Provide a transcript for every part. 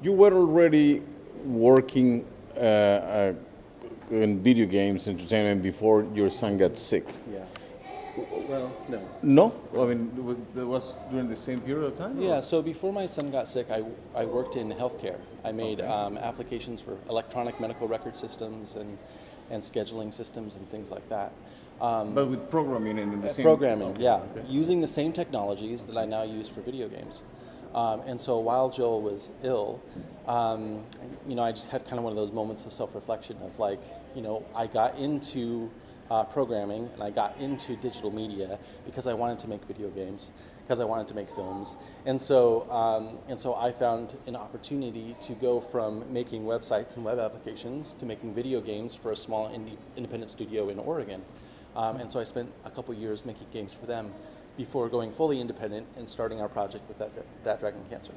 You were already working in video games, entertainment, before your son got sick. Yeah. Well, no. No? I mean, that was during the same period of time? Yeah, so before my son got sick, I worked in healthcare. I made applications for electronic medical record systems and scheduling systems and things like that. But with programming and the same... Programming, Okay, yeah. okay. Using the same technologies that I now use for video games. And so while Joel was ill, I just had kind of one of those moments of self-reflection of like, I got into programming and I got into digital media because I wanted to make video games, because I wanted to make films. And so I found an opportunity to go from making websites and web applications to making video games for a small independent studio in Oregon. And so I spent a couple years making games for them before going fully independent and starting our project with That Dragon Cancer.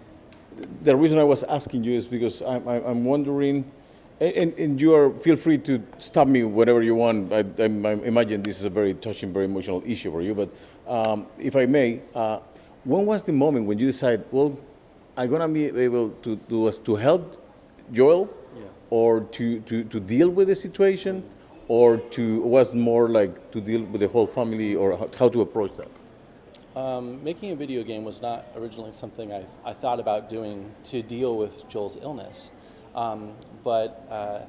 The reason I was asking you is because I'm wondering, and you are, feel free to stop me whenever you want. I imagine this is a very touching, very emotional issue for you, but if I may, when was the moment when you decide, well, I'm gonna be able to do us to help Joel, or to deal with the situation, or was more like to deal with the whole family, or how to approach that? Making a video game was not originally something I thought about doing to deal with Joel's illness. But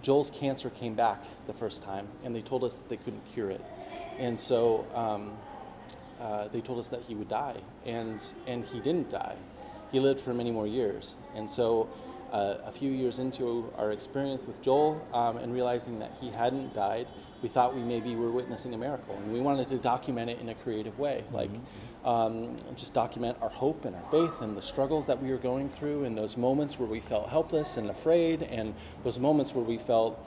Joel's cancer came back the first time, and they told us that they couldn't cure it. And so they told us that he would die, and he didn't die. He lived for many more years. And so a few years into our experience with Joel and realizing that he hadn't died, we thought we maybe were witnessing a miracle, and we wanted to document it in a creative way, like just document our hope and our faith and the struggles that we were going through, and those moments where we felt helpless and afraid, and those moments where we felt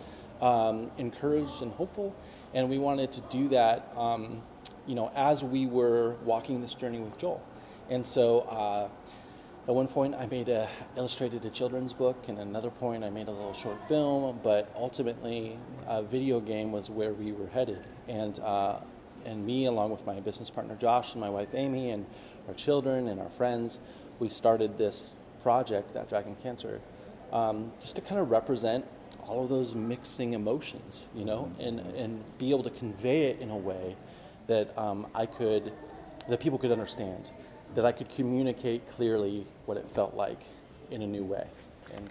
encouraged and hopeful. And we wanted to do that, as we were walking this journey with Joel. And so at one point I illustrated a children's book, and at another point I made a little short film, but ultimately a video game was where we were headed. And me, along with my business partner Josh and my wife Amy and our children and our friends, we started this project, That Dragon Cancer, just to kind of represent all of those mixing emotions, and be able to convey it in a way that that people could understand, that I could communicate clearly what it felt like in a new way.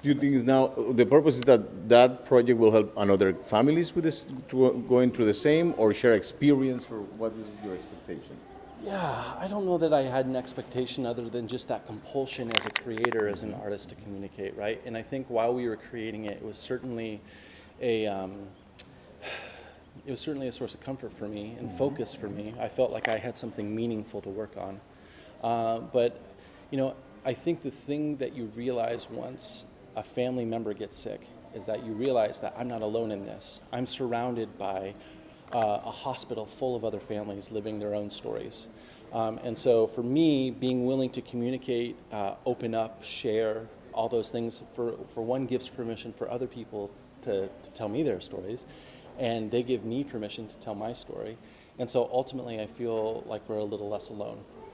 Do you think now the purpose is that project will help other families with this, going through the same, or share experience, or what is your expectation? Yeah, I don't know that I had an expectation other than just that compulsion as a creator, as an artist, to communicate, right? And I think while we were creating it, it was certainly a source of comfort for me and focus for me. I felt like I had something meaningful to work on. But I think the thing that you realize once a family member gets sick is that you realize that I'm not alone in this. I'm surrounded by a hospital full of other families living their own stories. And so for me, being willing to communicate, open up, share, all those things, for one, gives permission for other people to tell me their stories, and they give me permission to tell my story. And so ultimately I feel like we're a little less alone.